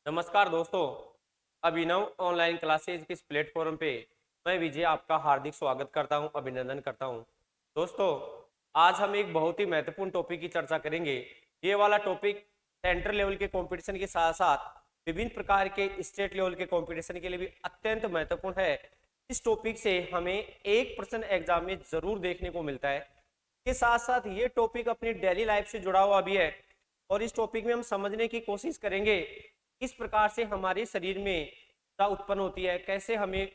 नमस्कार दोस्तों। अभिनव online classes के इस प्लेटफॉर्म पे मैं विजय आपका हार्दिक स्वागत करता हूं, अभिनंदन करता हूं। दोस्तों, आज हम एक बहुत ही महत्वपूर्ण टॉपिक की चर्चा करेंगे। ये वाला टॉपिक सेंट्रल लेवल के कंपटीशन के साथ साथ विभिन्न प्रकार के स्टेट लेवल के कंपटीशन के लिए भी अत्यंत महत्वपूर्ण है। इस टॉपिक से हमें एक प्रश्न एग्जाम में जरूर देखने को मिलता है। के साथ साथ ये टॉपिक अपनी डेली लाइफ से जुड़ा हुआ भी है और इस टॉपिक में हम समझने की कोशिश करेंगे किस प्रकार से हमारे शरीर में ऊर्जा उत्पन्न होती है, कैसे हमें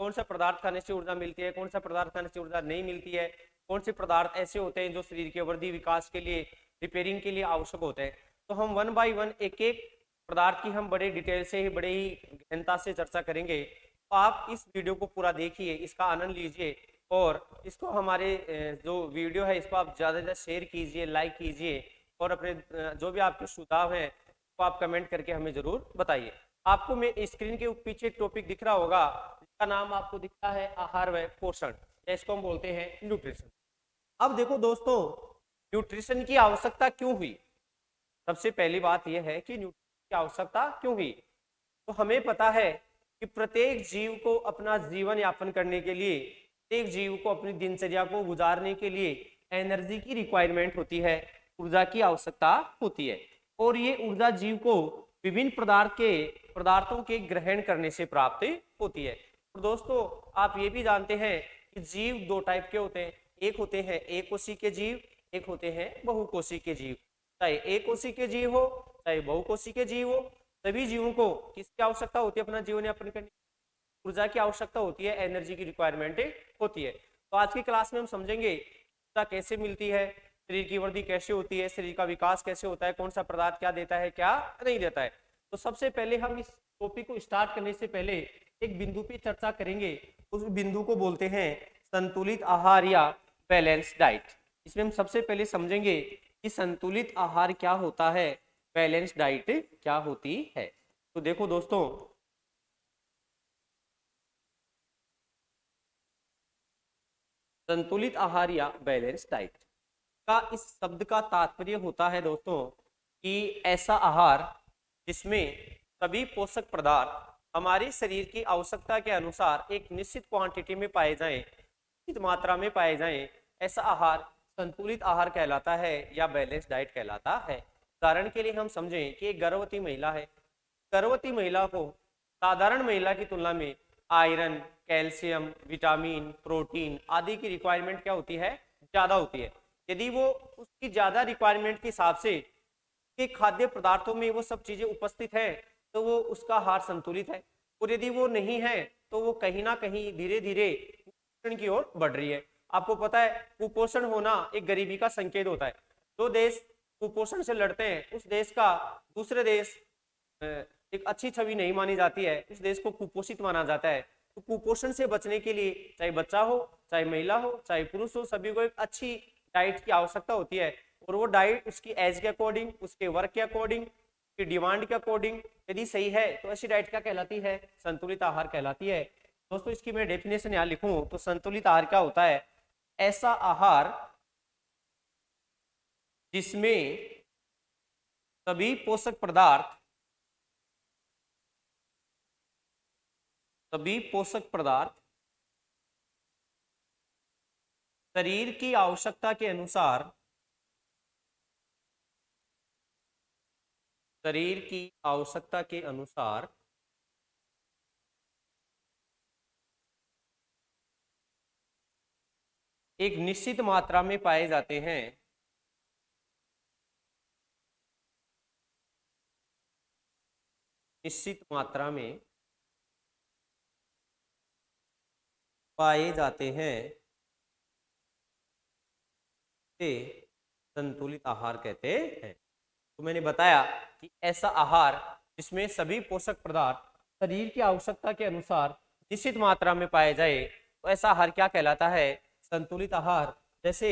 कौन सा पदार्थ खाने से ऊर्जा मिलती है, कौन सा पदार्थ खाने से ऊर्जा नहीं मिलती है, कौन से पदार्थ ऐसे होते हैं जो शरीर के वृद्धि विकास के लिए रिपेयरिंग के लिए आवश्यक होते हैं। तो हम वन बाय वन एक एक पदार्थ की हम बड़े डिटेल से ही बड़े ही गहनता से चर्चा करेंगे। तो आप इस वीडियो को पूरा देखिए, इसका आनंद लीजिए और इसको हमारे जो वीडियो है इसको आप ज़्यादा से ज़्यादा शेयर कीजिए, लाइक कीजिए और अपने जो भी आपके सुझाव हैं तो आप कमेंट करके हमें जरूर बताइए। आपको मैं स्क्रीन के पीछे टॉपिक दिख रहा होगा जिसका नाम आपको दिखता है आहार व पोषण, या इसको हम बोलते हैं न्यूट्रिशन। अब देखो दोस्तों, न्यूट्रिशन की आवश्यकता क्यों हुई? सबसे पहली बात यह है कि न्यूट्रिशन की आवश्यकता क्यों हुई। तो हमें पता है कि प्रत्येक जीव को अपना जीवन यापन करने के लिए, प्रत्येक जीव को अपनी दिनचर्या को गुजारने के लिए एनर्जी की रिक्वायरमेंट होती है, ऊर्जा की आवश्यकता होती है। और ये ऊर्जा जीव को विभिन्न पदार्थों के ग्रहण करने से प्राप्त होती है। और दोस्तों, आप ये भी जानते हैं कि जीव दो टाइप के होते हैं। एक होते हैं एक कोशी के जीव, एक होते हैं बहुकोशी के जीव। चाहे एक कोशी के जीव हो चाहे बहुकोशी के जीव हो, सभी जीवों को किसकी आवश्यकता होती है? अपना जीवन यापन करने ऊर्जा की आवश्यकता होती है, एनर्जी की रिक्वायरमेंट होती है। तो आज की क्लास में हम समझेंगे ऊर्जा कैसे मिलती है, शरीर की वृद्धि कैसे होती है, शरीर का विकास कैसे होता है, कौन सा पदार्थ क्या देता है क्या नहीं देता है। तो सबसे पहले हम इस टॉपिक को स्टार्ट करने से पहले एक बिंदु पे चर्चा करेंगे। उस बिंदु को बोलते हैं संतुलित आहार या बैलेंस डाइट। इसमें हम सबसे पहले समझेंगे कि संतुलित आहार क्या होता है, बैलेंस डाइट क्या होती है। तो देखो दोस्तों, संतुलित आहार या बैलेंस डाइट का इस शब्द का तात्पर्य होता है दोस्तों कि ऐसा आहार जिसमें सभी पोषक पदार्थ हमारे शरीर की आवश्यकता के अनुसार एक निश्चित क्वांटिटी में पाए जाएं, निश्चित मात्रा में पाए जाएं, ऐसा आहार संतुलित आहार कहलाता है या बैलेंस डाइट कहलाता है। उदाहरण के लिए हम समझें कि एक गर्भवती महिला है। गर्भवती महिला को साधारण महिला की तुलना में आयरन, कैल्शियम, विटामिन, प्रोटीन आदि की रिक्वायरमेंट क्या होती है? ज्यादा होती है। यदि वो उसकी ज्यादा रिक्वायरमेंट के हिसाब से के खाद्य पदार्थों में वो सब चीजें उपस्थित है तो वो उसका आहार संतुलित है। और यदि वो नहीं है तो वो कहीं ना कहीं धीरे धीरे कुपोषण की ओर बढ़ रही है। आपको पता है कुपोषण होना एक गरीबी का संकेत होता है। जो देश कुपोषण से लड़ते हैं उस देश का दूसरे देश एक अच्छी छवि नहीं मानी जाती है, उस देश को कुपोषित माना जाता है। तो कुपोषण से बचने के लिए चाहे बच्चा हो, चाहे महिला हो, चाहे पुरुष हो, सभी को एक अच्छी डाइट की आवश्यकता होती है। और वो डाइट उसकी एज के अकॉर्डिंग, उसके वर्क के अकॉर्डिंग, उसकी डिमांड के अकॉर्डिंग यदि सही है तो ऐसी डाइट क्या कहलाती है? संतुलित आहार कहलाती है। दोस्तों, इसकी मैं डेफिनेशन यहाँ लिखूं तो संतुलित आहार क्या होता है? ऐसा आहार जिसमें सभी पोषक पदार्थ सभी पोषक पदार्थ शरीर की आवश्यकता के अनुसार शरीर की आवश्यकता के अनुसार एक निश्चित मात्रा में पाए जाते हैं। निश्चित मात्रा में पाए जाते हैं से संतुलित आहार कहते हैं। तो मैंने बताया कि ऐसा आहार जिसमें सभी पोषक पदार्थ शरीर की आवश्यकता के अनुसार निश्चित मात्रा में पाए जाए तो ऐसा आहार क्या कहलाता है? संतुलित आहार। जैसे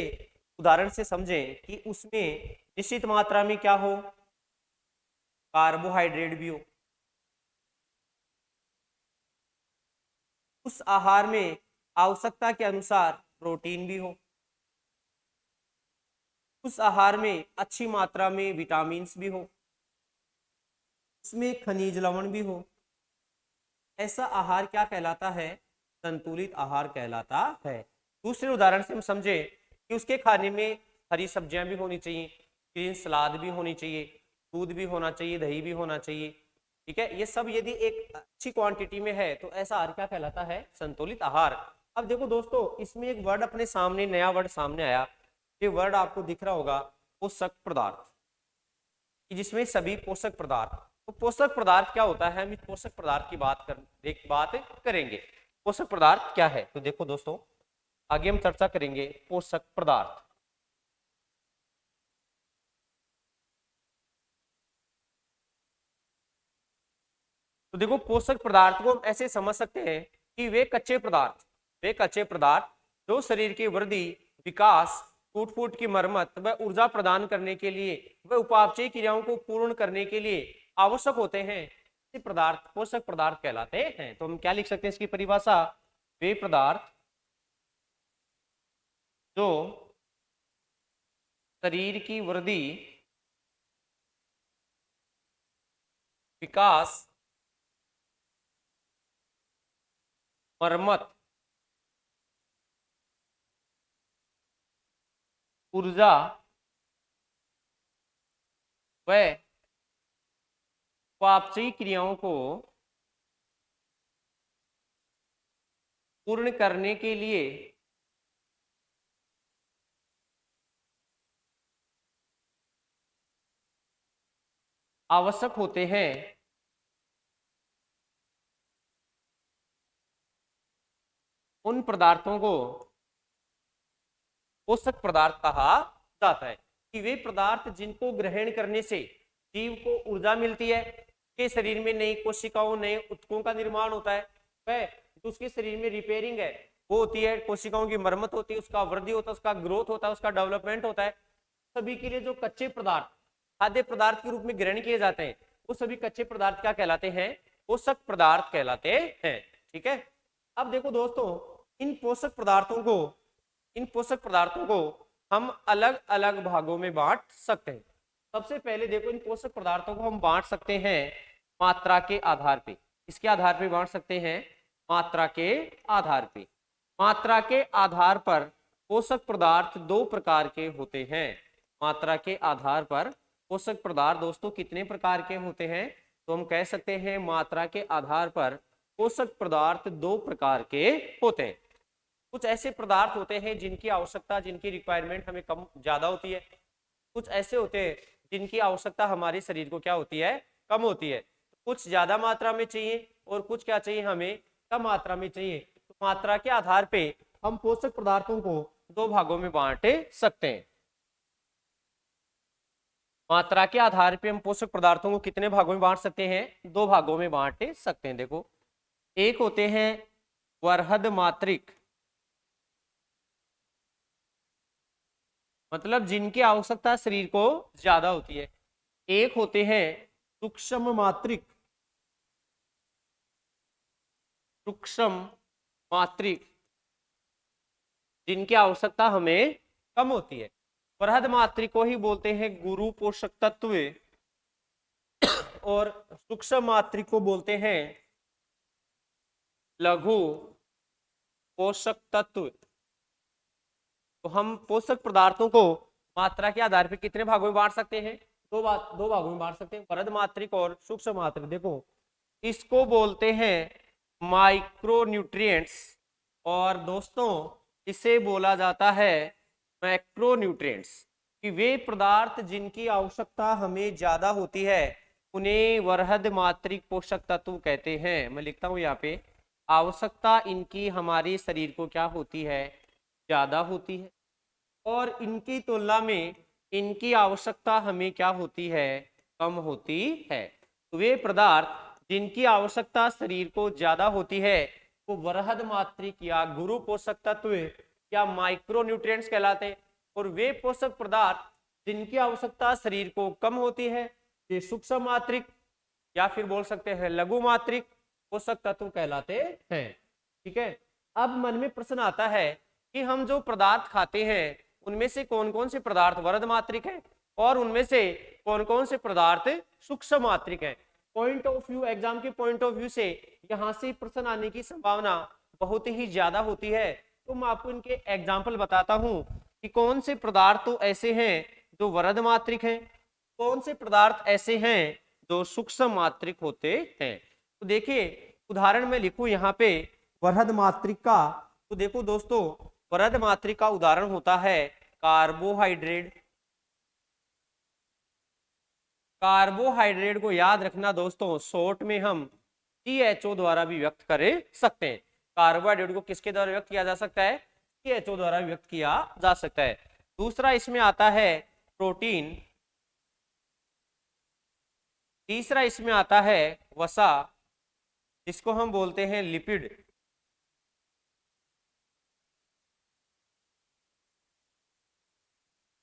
उदाहरण से समझें कि उसमें निश्चित मात्रा में क्या हो? कार्बोहाइड्रेट भी हो, उस आहार में आवश्यकता के अनुसार प्रोटीन भी हो, उस आहार में अच्छी मात्रा में विटामिन्स भी हो, उसमें खनिज लवण भी हो, ऐसा आहार क्या कहलाता है? संतुलित आहार कहलाता है। दूसरे उदाहरण से हम समझे कि उसके खाने में हरी सब्जियां भी होनी चाहिए, ग्रीन सलाद भी होनी चाहिए, दूध भी होना चाहिए, दही भी होना चाहिए। ठीक है, ये सब यदि एक अच्छी क्वांटिटी में है तो ऐसा आहार क्या कहलाता है? संतुलित आहार। अब देखो दोस्तों, इसमें एक वर्ड अपने सामने, नया वर्ड सामने आया। ये वर्ड आपको दिख रहा होगा, पोषक पदार्थ, जिसमें सभी पोषक पदार्थ। तो पोषक पदार्थ क्या होता है, हम इस पोषक पदार्थ की बात करेंगे। पोषक पदार्थ क्या है? तो देखो दोस्तों, आगे हम चर्चा करेंगे पोषक पदार्थ। तो देखो, पोषक पदार्थ को हम ऐसे समझ सकते हैं कि वे कच्चे पदार्थ जो शरीर की वृद्धि, विकास, टूट फूट की मरम्मत व ऊर्जा प्रदान करने के लिए व उपापचयी क्रियाओं को पूर्ण करने के लिए आवश्यक होते हैं, ये पदार्थ पोषक पदार्थ कहलाते हैं। तो हम क्या लिख सकते हैं इसकी परिभाषा? वे पदार्थ जो शरीर की वृद्धि, विकास, मरम्मत, ऊर्जा व उपापचयी क्रियाओं को पूर्ण करने के लिए आवश्यक होते हैं, उन पदार्थों को पोषक पदार्थ कहा जाता है। कि वे पदार्थ जिनको ग्रहण करने से जीव को ऊर्जा मिलती है, के शरीर में नई कोशिकाओं, नए ऊतकों का निर्माण होता है, वह जो उसके शरीर में रिपेयरिंग है वो होती है, कोशिकाओं की मरम्मत होती है, उसका वृद्धि होता है, उसका ग्रोथ होता है, उसका डेवलपमेंट होता है। सभी के लिए जो कच्चे पदार्थ खाद्य पदार्थ के रूप में ग्रहण किए जाते हैं, वो सभी कच्चे पदार्थ क्या कहलाते हैं? पोषक पदार्थ कहलाते हैं। ठीक है, अब देखो दोस्तों, इन पोषक पदार्थों को इन पोषक पदार्थों को हम अलग अलग भागों में बांट सकते हैं। सबसे पहले देखो, इन पोषक पदार्थों को हम बांट सकते हैं मात्रा के आधार पे। इसके आधार पे बांट सकते हैं? मात्रा के आधार पे। मात्रा के आधार पर पोषक पदार्थ दो प्रकार के होते हैं। मात्रा के आधार पर पोषक पदार्थ दोस्तों कितने प्रकार के होते हैं? तो हम कह सकते हैं मात्रा के आधार पर पोषक पदार्थ दो प्रकार के होते हैं। कुछ ऐसे पदार्थ होते हैं जिनकी आवश्यकता, जिनकी रिक्वायरमेंट हमें कम ज्यादा होती है। कुछ ऐसे होते हैं जिनकी आवश्यकता हमारे शरीर को क्या होती है? कम होती है। कुछ ज्यादा मात्रा में चाहिए और कुछ क्या चाहिए? हमें कम मात्रा में चाहिए। तो मात्रा के आधार पे हम पोषक पदार्थों को दो भागों में बांट सकते हैं। मात्रा के आधार पे हम पोषक पदार्थों को कितने भागों में बांट सकते हैं? दो भागों में बांट सकते हैं। देखो, एक होते हैं वरहद मात्रिक, मतलब जिनकी आवश्यकता शरीर को ज्यादा होती है। एक होते हैं सूक्ष्म मात्रिक, जिनकी आवश्यकता हमें कम होती है। बृहद मात्रिक को ही बोलते हैं गुरु पोषक तत्व, और सूक्ष्म मात्रिक को बोलते हैं लघु पोषक तत्व। तो हम पोषक पदार्थों को मात्रा के आधार पर कितने भागों में बांट सकते हैं? दो भागों में बांट सकते हैं, बृहद मात्रिक और सूक्ष्म मात्रिक। देखो, इसको बोलते हैं माइक्रोन्यूट्रिएंट्स, और दोस्तों इसे बोला जाता है मैक्रोन्यूट्रिएंट्स। कि वे पदार्थ जिनकी आवश्यकता हमें ज्यादा होती है उन्हें वरहद मात्रिक पोषक तत्व कहते हैं। मैं लिखता हूं यहाँ पे, आवश्यकता इनकी हमारे शरीर को क्या होती है? ज्यादा होती है, और इनकी तुलना में इनकी आवश्यकता हमें क्या होती है? कम होती है। तो वे पदार्थ जिनकी आवश्यकता शरीर को ज्यादा होती है वो वरहद मात्रिक या गुरु पोषक तत्व या माइक्रोन्यूट्रिएंट्स कहलाते हैं, और वे पोषक पदार्थ जिनकी आवश्यकता शरीर को कम होती है ये सूक्ष्म मात्रिक या फिर बोल सकते हैं लघु मात्रिक पोषक तत्व कहलाते हैं। ठीक है, अब मन में प्रश्न आता है कि हम जो पदार्थ खाते हैं उनमें से कौन कौन से पदार्थ वरद मात्रिक हैं और उनमें से कौन कौन से पदार्थ सूक्ष्म मात्रिक हैं। पॉइंट ऑफ व्यू, एग्जाम के पॉइंट ऑफ व्यू से यहाँ से प्रश्न आने की संभावना बहुत ही ज्यादा होती है। तो मैं आपको इनके एग्जाम्पल बताता हूँ कि कौन से पदार्थ तो ऐसे हैं जो वरद मात्रिक हैं, कौन से पदार्थ ऐसे हैं जो सूक्ष्म मात्रिक होते हैं। तो देखिए उदाहरण में लिखूं यहाँ पे वरद मात्रिक का, तो देखो दोस्तों वरद मात्रिक का उदाहरण होता है कार्बोहाइड्रेट। कार्बोहाइड्रेट को याद रखना दोस्तों, शॉर्ट में हम CHO द्वारा भी व्यक्त कर सकते हैं। कार्बोहाइड्रेट को किसके द्वारा व्यक्त किया जा सकता है? CHO द्वारा व्यक्त किया जा सकता है। दूसरा इसमें आता है प्रोटीन, तीसरा इसमें आता है वसा, जिसको हम बोलते हैं लिपिड,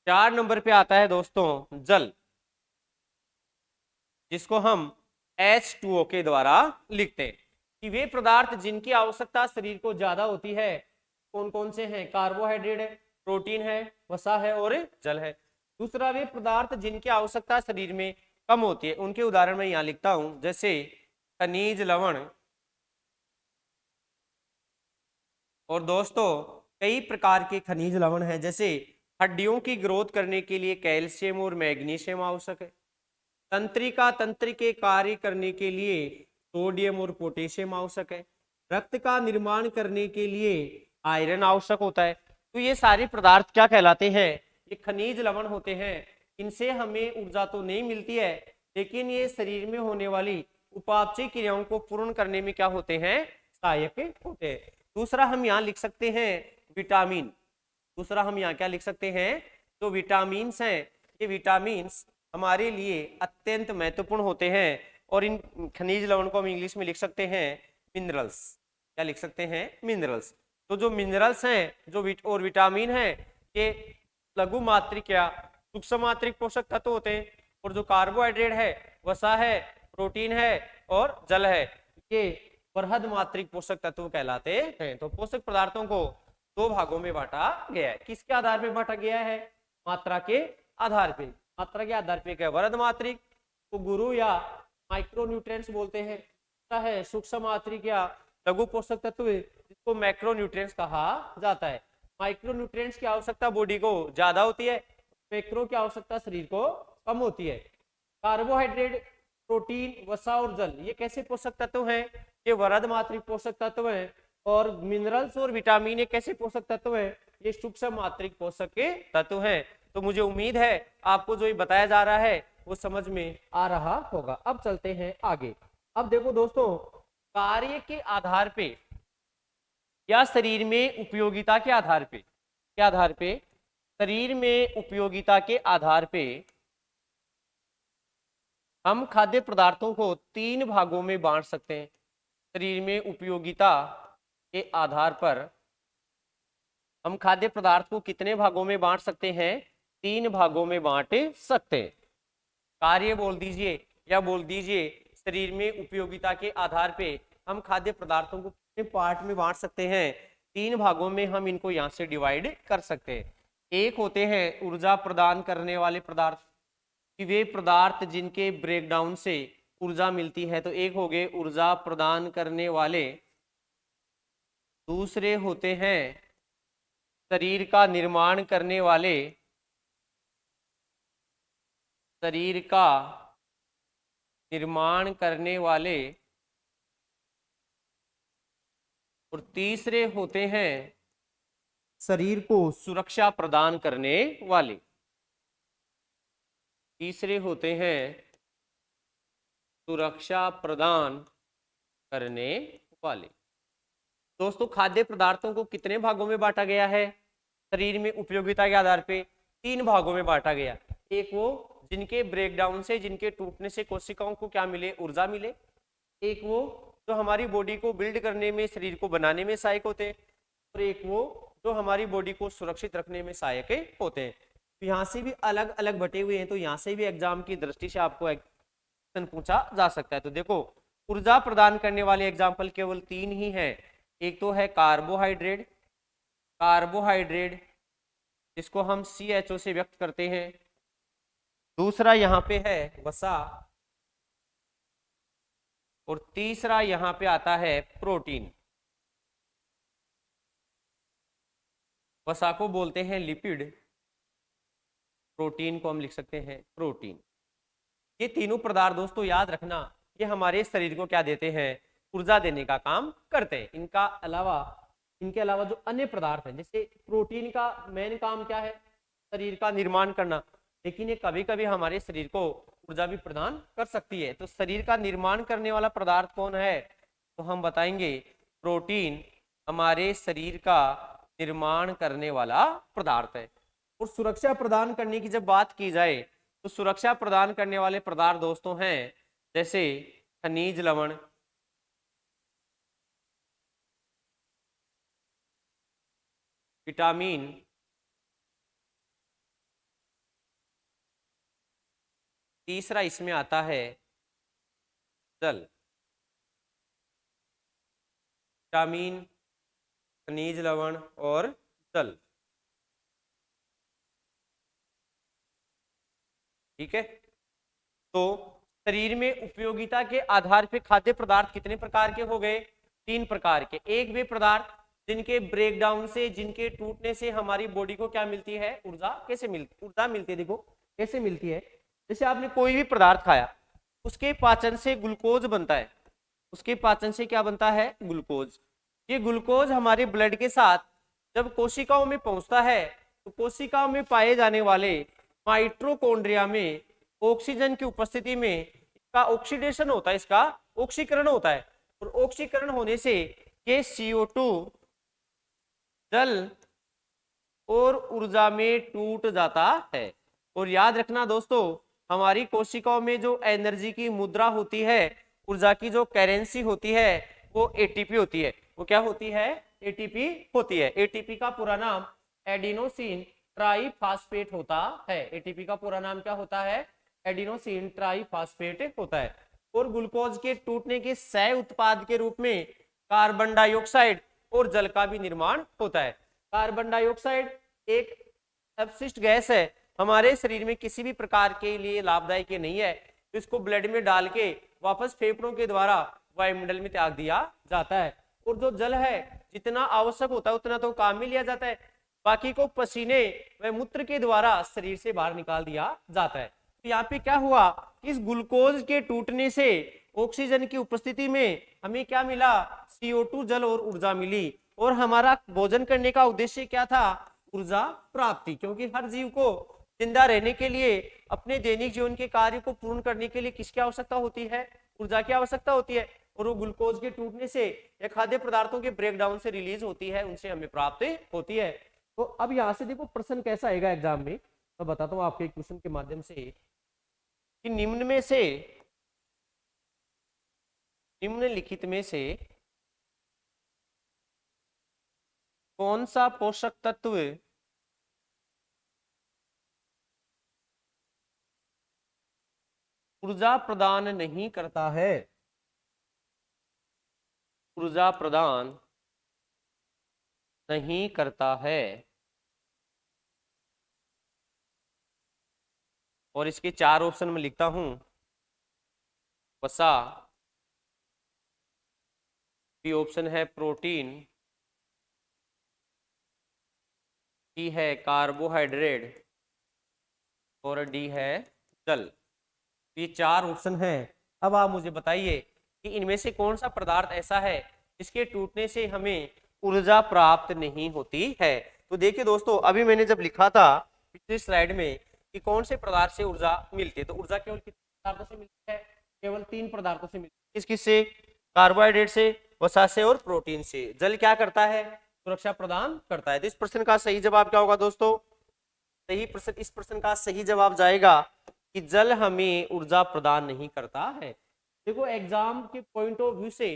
4 नंबर पे आता है दोस्तों जल, जिसको हम H2O के द्वारा लिखते हैं। कि वे पदार्थ जिनकी आवश्यकता शरीर को ज्यादा होती है कौन कौन से हैं? कार्बोहाइड्रेट है, प्रोटीन है, वसा है और जल है। दूसरा वे पदार्थ जिनकी आवश्यकता शरीर में कम होती है, उनके उदाहरण में यहाँ लिखता हूं, जैसे खनिज लवण। और दोस्तों कई प्रकार के खनिज लवण हैं, जैसे हड्डियों की ग्रोथ करने के लिए कैल्शियम और मैग्नीशियम आवश्यक है, तंत्रिका तंत्र के कार्य करने के लिए सोडियम और पोटेशियम आवश्यक है, रक्त का निर्माण करने के लिए आयरन आवश्यक होता है। तो ये सारे पदार्थ क्या कहलाते हैं? ये खनिज लवण होते हैं। इनसे हमें ऊर्जा तो नहीं मिलती है, लेकिन ये शरीर में होने वाली उपापचय क्रियाओं को पूर्ण करने में क्या होते हैं? सहायक होते हैं। दूसरा हम यहाँ लिख सकते हैं विटामिन। दूसरा हम यहाँ क्या लिख सकते हैं? तो विटामिन हैं, ये विटामिन हमारे लिए अत्यंत महत्वपूर्ण होते हैं। और इन खनिज लवण को हम इंग्लिश में लिख सकते हैं मिनरल्स। क्या लिख सकते हैं? मिनरल्स। तो जो मिनरल्स हैं जो और विटामिन हैं, ये लघु मात्रिक या सूक्ष्म मात्रिक पोषक तत्व होते हैं। और जो कार्बोहाइड्रेट है, वसा है, प्रोटीन है और जल है, ये बृहद मात्रिक पोषक तत्व कहलाते हैं। तो पोषक पदार्थों को 2 भागों में बांटा गया है। किसके आधार पर बांटा गया है? मात्रा के आधार पे। मात्रा के आधार पे क्या? वरद मात्रिक को गुरु या माइक्रोन्यूट्रिएंट्स बोलते हैं, है सूक्ष्म मात्रिक या लघु पोषक तत्व जिसको मैक्रोन्यूट्रिएंट्स कहा जाता है। माइक्रोन्यूट्रिएंट्स की आवश्यकता बॉडी को ज्यादा होती है, मैक्रो की आवश्यकता शरीर को कम होती है। कार्बोहाइड्रेट, प्रोटीन, वसा और जल ये कैसे पोषक तत्व हैं? ये वरद मात्रिक पोषक तत्व हैं। और मिनरल्स और विटामिन ये कैसे पोषक तत्व हैं? ये सूक्ष्म मात्रिक पोषक के तत्व हैं। तो मुझे उम्मीद है आपको जो ये बताया जा रहा है वो समझ में आ रहा होगा। अब चलते हैं आगे। अब देखो दोस्तों, कार्य के आधार पे या शरीर में उपयोगिता के आधार पे, क्या आधार पे? शरीर में उपयोगिता के आधार पे हम खाद्य पदार्थों को 3 भागों में बांट सकते हैं। शरीर में उपयोगिता के आधार पर हम खाद्य पदार्थ को कितने भागों में बांट सकते हैं? 3 भागों में बांट सकते हैं। कार्य बोल दीजिए या बोल दीजिए शरीर में उपयोगिता के आधार पे हम खाद्य पदार्थों को कितने पार्ट में बांट सकते हैं? 3 भागों में हम इनको यहाँ से डिवाइड कर सकते हैं। एक होते हैं ऊर्जा प्रदान करने वाले पदार्थ, कि वे पदार्थ जिनके ब्रेकडाउन से ऊर्जा मिलती है। तो एक हो गए ऊर्जा प्रदान करने वाले। दूसरे होते हैं शरीर का निर्माण करने वाले, शरीर का निर्माण करने वाले। और तीसरे होते हैं शरीर को सुरक्षा प्रदान करने वाले। तीसरे होते हैं सुरक्षा प्रदान करने वाले। दोस्तों खाद्य पदार्थों को कितने भागों में बांटा गया है? शरीर में उपयोगिता के आधार पे 3 भागों में बांटा गया। एक वो जिनके ब्रेकडाउन से, जिनके टूटने से कोशिकाओं को क्या मिले? ऊर्जा मिले। एक वो जो हमारी बॉडी को बिल्ड करने में, शरीर को बनाने में सहायक होते हैं। और एक वो जो हमारी बॉडी को सुरक्षित रखने में सहायक होते हैं। तो यहाँ से भी अलग अलग बटे हुए हैं। तो यहाँ से भी एग्जाम की दृष्टि से आपको क्वेश्चन पूछा जा सकता है। तो देखो ऊर्जा प्रदान करने वाले एग्जाम्पल केवल 3 ही हैं। एक तो है कार्बोहाइड्रेट, कार्बोहाइड्रेट जिसको हम CHO से व्यक्त करते हैं। दूसरा यहाँ पे है वसा, और तीसरा यहाँ पे आता है प्रोटीन। वसा को बोलते हैं लिपिड, प्रोटीन को हम लिख सकते हैं प्रोटीन। ये तीनों पदार्थ दोस्तों याद रखना, ये हमारे शरीर को क्या देते हैं, ऊर्जा देने का काम करते हैं। इनके अलावा जो अन्य पदार्थ हैं, जैसे प्रोटीन का मेन काम क्या है, शरीर का निर्माण करना, लेकिन ये कभी कभी हमारे शरीर को ऊर्जा भी प्रदान कर सकती है। तो शरीर का निर्माण करने वाला पदार्थ कौन है, तो हम बताएंगे प्रोटीन हमारे शरीर का निर्माण करने वाला पदार्थ है। और सुरक्षा प्रदान करने की जब बात की जाए, तो सुरक्षा प्रदान करने वाले पदार्थ दोस्तों हैं जैसे खनिज लवण, विटामिन, तीसरा इसमें आता है जल। विटामिन, खनिज लवण और जल, ठीक है। तो शरीर में उपयोगिता के आधार पे खाद्य पदार्थ कितने प्रकार के हो गए, 3 प्रकार के। एक वे पदार्थ जिनके ब्रेकडाउन से, जिनके टूटने से हमारी बॉडी को क्या मिलती है, ऊर्जा। कैसे मिलती, ऊर्जा मिलती है, देखो कैसे मिलती है। जैसे आपने कोई भी पदार्थ खाया, उसके पाचन से ग्लूकोज बनता है, उसके पाचन से क्या बनता है, ग्लूकोज। ये ग्लूकोज हमारे ब्लड के साथ जब कोशिकाओं में पहुंचता है, तो कोशिकाओं में पाए जाने वाले माइटोकॉन्ड्रिया में ऑक्सीजन की उपस्थिति में इसका ऑक्सीडेशन होता है, इसका ऑक्सीकरण होता है। और ऑक्सीकरण होने से ये CO2 जल और ऊर्जा में टूट जाता है। और याद रखना दोस्तों, हमारी कोशिकाओं में जो एनर्जी की मुद्रा होती है, ऊर्जा की जो करेंसी होती है, वो ATP होती है। वो क्या होती है, ATP होती है। ATP का पूरा नाम एडिनोसिन ट्राइफॉस्फेट होता है। ATP का पूरा नाम क्या होता है, एडिनोसिन ट्राइफॉस्फेट होता है। और ग्लूकोज के टूटने के सह उत्पाद के रूप में कार्बन डाइऑक्साइड और जल का भी निर्माण होता है। कार्बन डाइऑक्साइड एक अपशिष्ट गैस है, हमारे शरीर में किसी भी प्रकार के लिए लाभदायक नहीं है, तो इसको ब्लड में डाल के वापस फेफड़ों के द्वारा वायुमंडल में त्याग दिया जाता है। और जो जल है, जितना आवश्यक होता है उतना तो काम में लिया जाता है, बाकी को पसीने व मूत्र के द्वारा शरीर से बाहर निकाल दिया जाता है। तो यहाँ पे क्या हुआ, इस ग्लूकोज के टूटने से ऑक्सीजन की उपस्थिति में हमें क्या मिला, CO2 जल और ऊर्जा मिली। और हमारा भोजन करने का उद्देश्य क्या था, ऊर्जा प्राप्ति। क्योंकि हर जीव को जिंदा रहने के लिए, अपने दैनिक जीवन के कार्य को पूर्ण करने के लिए किसकी आवश्यकता होती है, ऊर्जा की आवश्यकता होती है। और वो ग्लूकोज के टूटने से या खाद्य पदार्थों के ब्रेकडाउन से रिलीज होती है, उनसे हमें प्राप्त होती है। तो अब यहाँ से देखो प्रश्न कैसा आएगा एग्जाम में, तो बताता हूँ आपके क्वेश्चन के माध्यम से कि निम्नलिखित में से कौन सा पोषक तत्व ऊर्जा प्रदान नहीं करता है, ऊर्जा प्रदान नहीं करता है। और इसके 4 ऑप्शन में लिखता हूं, वसा, बी ऑप्शन है प्रोटीन, सी है कार्बोहाइड्रेट और डी है जल। ये 4 ऑप्शन हैं। अब आप मुझे बताइए कि इनमें से कौन सा पदार्थ ऐसा है जिसके टूटने से हमें ऊर्जा प्राप्त नहीं होती है। तो देखिए दोस्तों, अभी मैंने जब लिखा था पिछली स्लाइड में कि कौन से पदार्थ से ऊर्जा मिलती है, तो ऊर्जा केवल कितने पदार्थों से मिलती है, केवल 3 पदार्थों से मिलती है। किस किस से, कार्बोहाइड्रेट से, वसा से और प्रोटीन से। जल क्या करता है, सुरक्षा प्रदान करता है। तो इस प्रश्न का सही जवाब क्या होगा दोस्तों, इस प्रश्न का सही जवाब जाएगा कि जल हमें ऊर्जा प्रदान नहीं करता है। देखो एग्जाम के पॉइंट ऑफ व्यू से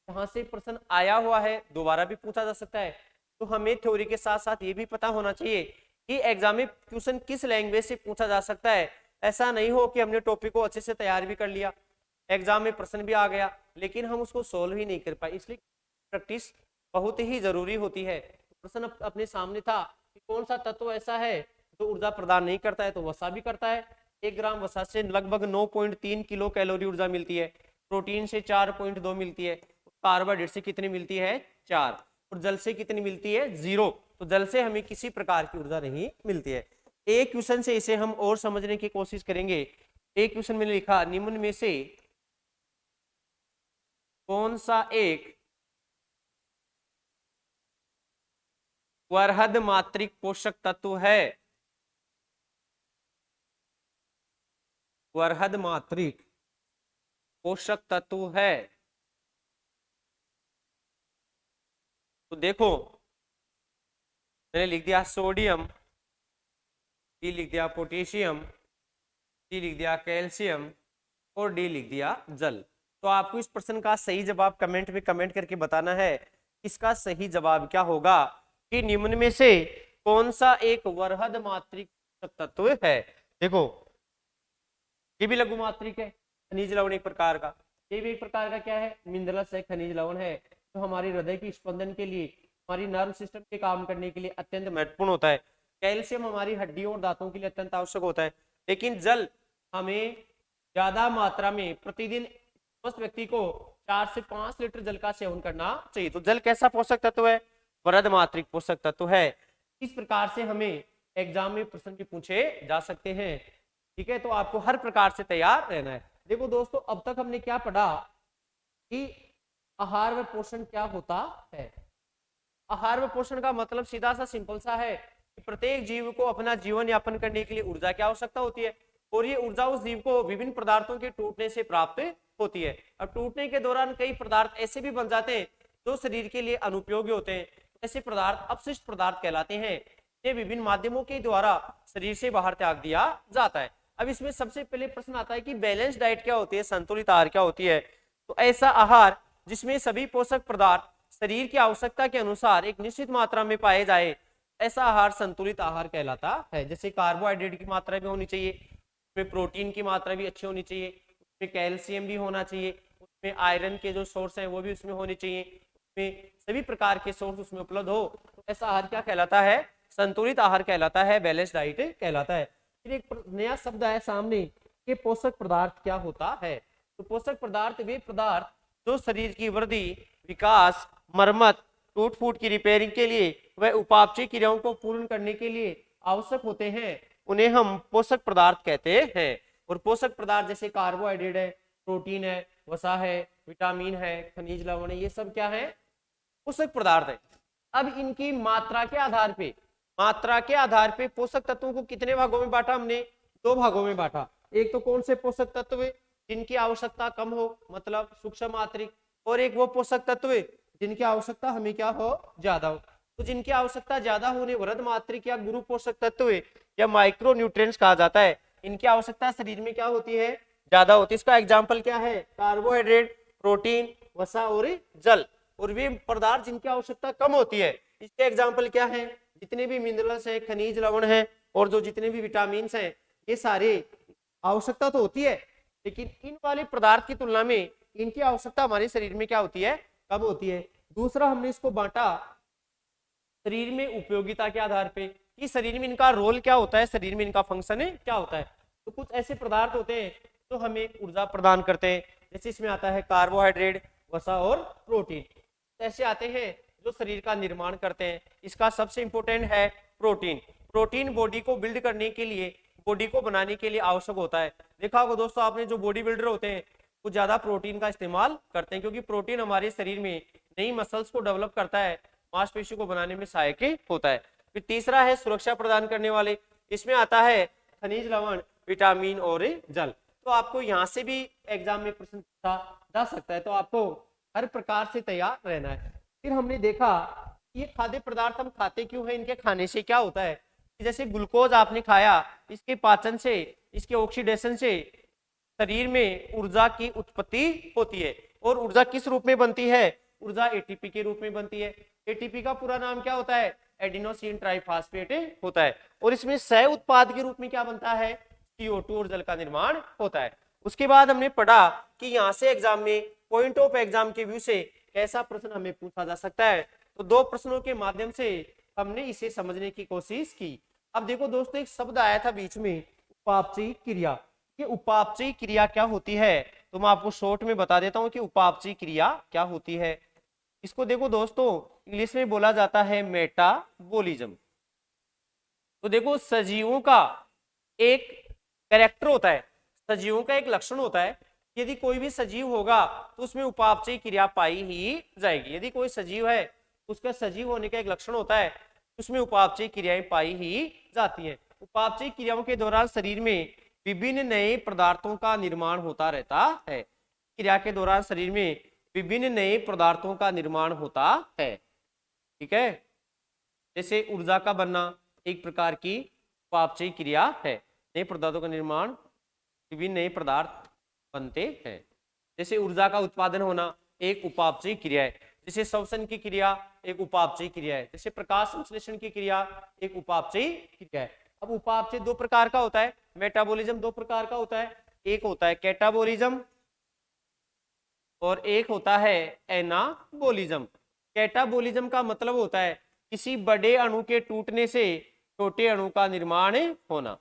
जहां से प्रश्न आया हुआ है, दोबारा भी पूछा जा सकता है। तो हमें थ्योरी के साथ साथ ये भी पता होना चाहिए कि एग्जाम में क्वेश्चन किस लैंग्वेज से पूछा जा सकता है। ऐसा नहीं हो कि हमने टॉपिक को अच्छे से तैयार भी कर लिया, एग्जाम में प्रश्न भी आ गया, लेकिन हम उसको सोल्व ही नहीं कर पाए। इसलिए प्रैक्टिस बहुत ही जरूरी होती है। प्रश्न अपने सामने था कि कौन सा तत्व ऐसा है जो ऊर्जा प्रदान नहीं करता है, तो वसा भी करता है। 1 ग्राम वसा से लगभग 9.3 किलो कैलोरी ऊर्जा मिलती है। प्रोटीन से 4.2 मिलती है, कार्बोहाइड्रेट से कितनी मिलती है 4, और जल से कितनी मिलती है 0। तो जल से हमें किसी प्रकार की ऊर्जा नहीं मिलती है। एक क्वेश्चन से इसे हम और समझने की कोशिश करेंगे। एक क्वेश्चन मैंने लिखा, निम्न में से कौन सा एक वर्हद मात्रिक पोषक तत्व है? वर्हद मात्रिक पोषक तत्व है। तो देखो, मैंने लिख दिया सोडियम, बी लिख दिया पोटेशियम, सी लिख दिया कैल्शियम, और डी लिख दिया जल। तो आपको इस प्रश्न का सही जवाब कमेंट में कमेंट करके बताना है। इसका सही जवाब क्या होगा कि निम्न में से कौन सा एक वर्हद मात्रिक पोषक तत्व है। देखो, ये भी लघु मात्रिक है, खनिज लवण एक प्रकार का, ये भी एक प्रकार का क्या है, मिनरल्स है, खनिज लवण है, तो हमारी हृदय की स्पंदन के लिए, हमारी नर्व सिस्टम के काम करने के लिए अत्यंत महत्वपूर्ण होता है। कैल्शियम हमारी हड्डियों और दांतों के लिए अत्यंत आवश्यक होता है। लेकिन जल हमें ज्यादा मात्रा में प्रतिदिन स्वस्थ व्यक्ति को 4 से 5 लीटर जल का सेवन करना चाहिए। तो जल कैसा पोषक तत्व है? वर्हद मात्रिक पोषक तत्व है। इस प्रकार से हमें एग्जाम में प्रश्न भी पूछे जा सकते हैं। ठीक है, तो आपको हर प्रकार से तैयार रहना है। देखो दोस्तों, अब तक हमने क्या पढ़ा कि आहार व पोषण क्या होता है। आहार व पोषण का मतलब सीधा सा सिंपल सा है कि प्रत्येक जीव को अपना जीवन यापन करने के लिए ऊर्जा की आवश्यकता होती है, और ये ऊर्जा उस जीव को विभिन्न पदार्थों के टूटने से प्राप्त होती है। अब टूटने के दौरान कई पदार्थ ऐसे भी बन जाते हैं जो शरीर के लिए अनुपयोगी होते हैं। ऐसे पदार्थ अपशिष्ट पदार्थ कहलाते हैं। ये विभिन्न माध्यमों के द्वारा शरीर से बाहर त्याग दिया जाता है। अब इसमें सबसे पहले प्रश्न आता है कि बैलेंस डाइट क्या होती है, संतुलित आहार क्या होती है। तो ऐसा आहार जिसमें सभी पोषक पदार्थ शरीर की आवश्यकता के अनुसार एक निश्चित मात्रा में पाए जाए, ऐसा आहार संतुलित आहार कहलाता है। जैसे कार्बोहाइड्रेट की मात्रा भी होनी चाहिए, उसमें प्रोटीन की मात्रा भी अच्छी होनी चाहिए, उसमें कैल्शियम भी होना चाहिए, उसमें आयरन के जो सोर्स हैं वो भी उसमें होने चाहिए, उसमें सभी प्रकार के सोर्स उसमें उपलब्ध हो। तो ऐसा आहार क्या कहलाता है? संतुलित आहार कहलाता है, बैलेंस डाइट कहलाता है। फिर एक नया शब्द आया सामने कि पोषक पदार्थ क्या होता है। तो पोषक पदार्थ वे पदार्थ जो शरीर की वृद्धि, विकास, मरम्मत, टूट फूट की रिपेयरिंग के लिए व उपापचय क्रियाओं को पूर्ण करने के लिए आवश्यक होते हैं, उन्हें हम पोषक पदार्थ कहते हैं। और पोषक पदार्थ जैसे कार्बोहाइड्रेट है, प्रोटीन है, वसा है, विटामिन है, खनिज लवण है, ये सब क्या है? पोषक पदार्थ है। अब इनकी मात्रा के आधार पे पोषक तत्वों को कितने भागों में बांटा हमने? 2 भागों में बांटा। एक तो कौन से पोषक तत्व जिनकी आवश्यकता कम हो, मतलब सूक्ष्म मात्रिक, और एक वो पोषक तत्व जिनकी आवश्यकता हमें क्या हो? ज्यादा हो। तो जिनकी आवश्यकता ज्यादा होने वृहद मात्रिक या गुरु पोषक तत्व या माइक्रो न्यूट्रिएंट्स कहा जाता है। इनकी आवश्यकता शरीर में क्या होती है? ज्यादा होती है। इसका एग्जाम्पल क्या है? कार्बोहाइड्रेट, प्रोटीन, वसा और जल। और वे पदार्थ जिनकी आवश्यकता कम होती है, इसके एग्जाम्पल क्या है? जितने भी मिनरल्स हैं, खनिज लवण हैं, और जो जितने भी विटामिन हैं, ये सारे आवश्यकता तो होती है, लेकिन इन वाले पदार्थ की तुलना में इनकी आवश्यकता हमारे शरीर में क्या होती है? कम होती है। दूसरा हमने इसको बांटा शरीर में उपयोगिता के आधार पे कि शरीर में इनका रोल क्या होता है, शरीर में इनका फंक्शन है क्या होता है। तो कुछ ऐसे पदार्थ होते हैं जो हमें ऊर्जा प्रदान करते हैं, जैसे इसमें आता है कार्बोहाइड्रेट, वसा और प्रोटीन। ऐसे आते हैं जो शरीर का निर्माण करते हैं। इसका सबसे इंपॉर्टेंट है प्रोटीन। प्रोटीन बॉडी को बिल्ड करने के लिए, बॉडी को बनाने के लिए आवश्यक होता है। देखा होगा दोस्तों आपने, जो बॉडी बिल्डर होते हैं वो ज्यादा प्रोटीन का इस्तेमाल करते हैं, क्योंकि प्रोटीन हमारे शरीर में नई मसल्स को डेवलप करता है, मांसपेशी को बनाने में सहायक होता है। फिर तीसरा है सुरक्षा प्रदान करने वाले, इसमें आता है खनिज लवण, विटामिन और जल। तो आपको यहाँ से भी एग्जाम में प्रश्न पूछा जा सकता है, तो आपको हर प्रकार से तैयार रहना है। फिर हमने देखा ये खाद्य पदार्थ हम खाते क्यों हैं, इनके खाने से क्या होता है। जैसे ग्लूकोज आपने खाया, इसके पाचन से, इसके ऑक्सीडेशन से शरीर में ऊर्जा की उत्पत्ति होती है। और ऊर्जा किस रूप में बनती है? ऊर्जा एटीपी के रूप में बनती है। एटीपी का पूरा नाम क्या होता है? एडिनोसिन ट्राइफॉस्फेट होता है। और इसमें सह उत्पाद के रूप में क्या बनता है? CO2 और जल का निर्माण होता है। उसके बाद हमने पढ़ा कि यहाँ से एग्जाम में पॉइंट ऑफ एग्जाम के व्यू से कैसा प्रश्न हमें पूछा जा सकता है। तो 2 प्रश्नों के माध्यम से हमने इसे समझने की कोशिश की। अब देखो दोस्तों, एक शब्द आया था बीच में, उपापचयी क्रिया। ये उपापचयी क्रिया क्या होती है? तो मैं आपको शॉर्ट में बता देता हूं कि उपापचयी क्रिया क्या होती है। इसको देखो दोस्तों, इंग्लिश में बोला जाता है मेटाबॉलिज्म। तो देखो, सजीवों का एक कैरेक्टर होता है, सजीवों का एक लक्षण होता है, यदि कोई भी सजीव होगा तो उसमें उपापचयी क्रिया पाई ही जाएगी। यदि कोई सजीव है, उसका सजीव होने का एक लक्षण होता है, उसमें उपापचयी क्रियाएं पाई ही जाती हैं। उपापचयी क्रियाओं के दौरान शरीर में विभिन्न नए पदार्थों का निर्माण होता रहता है। क्रिया के दौरान शरीर में विभिन्न नए पदार्थों का निर्माण होता है। ठीक है, जैसे ऊर्जा का बनना एक प्रकार की उपापचयी क्रिया है। नए पदार्थों का निर्माण, विभिन्न नए पदार्थ बनते हैं। जैसे ऊर्जा का उत्पादन होना एक उपापचयी क्रिया है। जैसे श्वसन की क्रिया एक उपापचयी क्रिया है। जैसे प्रकाश संश्लेषण की क्रिया एक उपापचयी क्रिया है। अब उपापचय दो प्रकार का होता है, मेटाबॉलिज्म दो प्रकार का होता है, एक होता है कैटाबॉलिज्म और एक होता है एनाबॉलिज्म। कैटाबॉलिज्म का मतलब होता है किसी बड़े अणु के टूटने से छोटे अणु का निर्माण होना,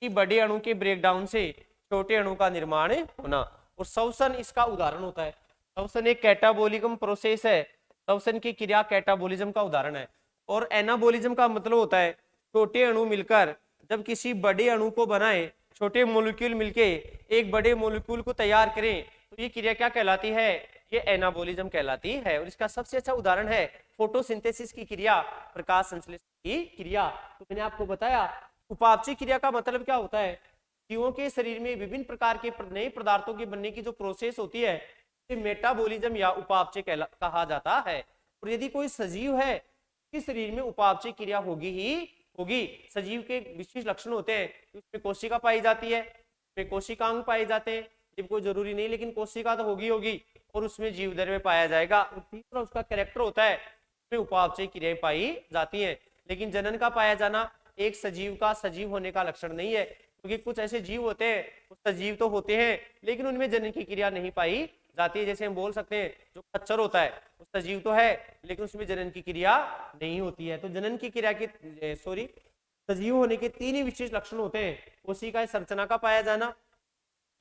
कि बड़े अणु के ब्रेकडाउन से छोटे अणु का निर्माण होना। और श्वसन इसका उदाहरण होता है। श्वसन एक कैटाबॉलिज्म प्रोसेस है, श्वसन की क्रिया कैटाबॉलिज्म का उदाहरण है। और एनाबॉलिज्म का मतलब होता है छोटे अणु मिलकर जब किसी बड़े अणु को बनाए, छोटे मॉलिक्यूल मिलके एक बड़े मॉलिक्यूल को तैयार करें, तो ये क्रिया क्या कहलाती है? ये एनाबॉलिज्म कहलाती है। और इसका सबसे अच्छा उदाहरण है फोटोसिंथेसिस की क्रिया, प्रकाश संश्लेषण की क्रिया। तो मैंने आपको बताया उपापचयी क्रिया का मतलब क्या होता है, जीवों के शरीर में विभिन्न प्रकार के नए पदार्थों के बनने की जो प्रोसेस होती है, इसे मेटाबॉलिज्म या उपापचय कहा जाता है। और यदि कोई सजीव है, उसके शरीर में उपापचय क्रिया होगी ही होगी। सजीव के विशिष्ट लक्षण होते हैं, उसमें कोशिका पाई जाती है, उसमें कोशिकांग पाए जाते हैं, जीव को जरूरी नहीं लेकिन कोशिका तो होगी होगी, और उसमें जीवद्रव्य पाया जाएगा। और तीसरा उसका कैरेक्टर होता है, उसमें उपापचय क्रियाएं पाई जाती हैं। लेकिन जनन का पाया जाना एक सजीव का सजीव होने का लक्षण नहीं है, क्योंकि कुछ ऐसे जीव होते हैं, सजीव तो होते हैं लेकिन उनमें जनन की क्रिया नहीं पाई जाती है। जैसे हम बोल सकते हैं जो खच्चर होता है वो सजीव तो है लेकिन उसमें जनन की क्रिया नहीं होती है। तो जनन की क्रिया की सजीव होने के तीन ही विशेष लक्षण होते हैं, कोशिका संरचना का पाया जाना,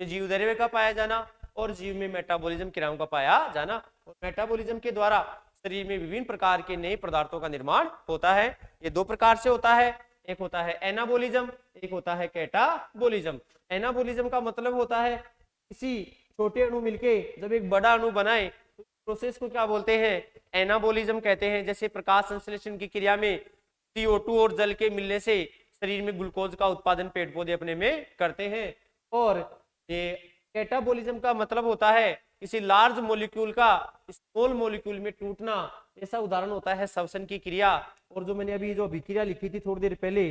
जीवद्रव्य का पाया जाना और जीव में मेटाबॉलिज्म क्रियाओं का पाया जाना। और मेटाबॉलिज्म के द्वारा शरीर में विभिन्न प्रकार के नए पदार्थों का निर्माण होता है। ये दो प्रकार से होता है, एक होता है एनाबॉलिज्म, एक होता है कैटाबॉलिज्म। एनाबॉलिज्म का मतलब होता है किसी छोटे अणु मिलके जब एक बड़ा अणु बनाए तो प्रोसेस को क्या बोलते हैं? एनाबॉलिज्म कहते हैं। जैसे प्रकाश संश्लेषण की क्रिया में CO2 और जल के मिलने से शरीर में ग्लूकोज का उत्पादन पेड़ पौधे अपने में करते हैं। और ये कैटाबॉलिज्म का मतलब होता है किसी लार्ज मॉलिक्यूल का स्मॉल मॉलिक्यूल में टूटना। ऐसा उदाहरण होता है श्वसन की क्रिया। और जो मैंने अभी जो अभिक्रिया लिखी थी थोड़ी देर पहले,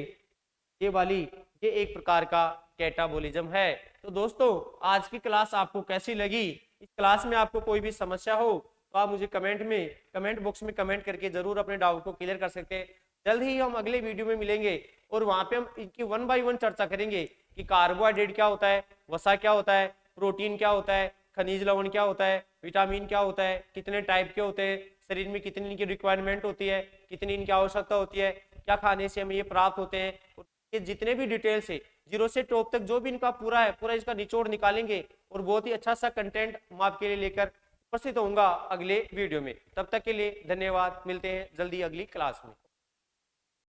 ये वाली, ये एक प्रकार का कैटाबॉलिज्म है। तो दोस्तों आज की क्लास आपको कैसी लगी? इस क्लास में आपको कोई भी समस्या हो तो आप मुझे कमेंट बॉक्स में कमेंट करके जरूर अपने डाउट को क्लियर कर सकते हैं। जल्द ही हम अगले वीडियो में मिलेंगे और वहां पे हम इनकी 1 बाय 1 चर्चा करेंगे कि कार्बोहाइड्रेट क्या होता है, वसा क्या होता है, प्रोटीन क्या होता है, खनिज लवण क्या होता है, विटामिन क्या होता है, कितने टाइप के होते हैं, शरीर में कितनी इनकी रिक्वायरमेंट होती है, कितनी इनकी आवश्यकता होती है, क्या खाने से हमें ये प्राप्त होते हैं। ये जितने भी डिटेल्स है जीरो से टॉप तक जो भी इनका पूरा है, पूरा इसका निचोड़ निकालेंगे और बहुत ही अच्छा सा कंटेंट हम आपके लिए लेकर उपस्थित होऊंगा अगले वीडियो में। तब तक के लिए धन्यवाद, मिलते हैं जल्दी अगली क्लास में।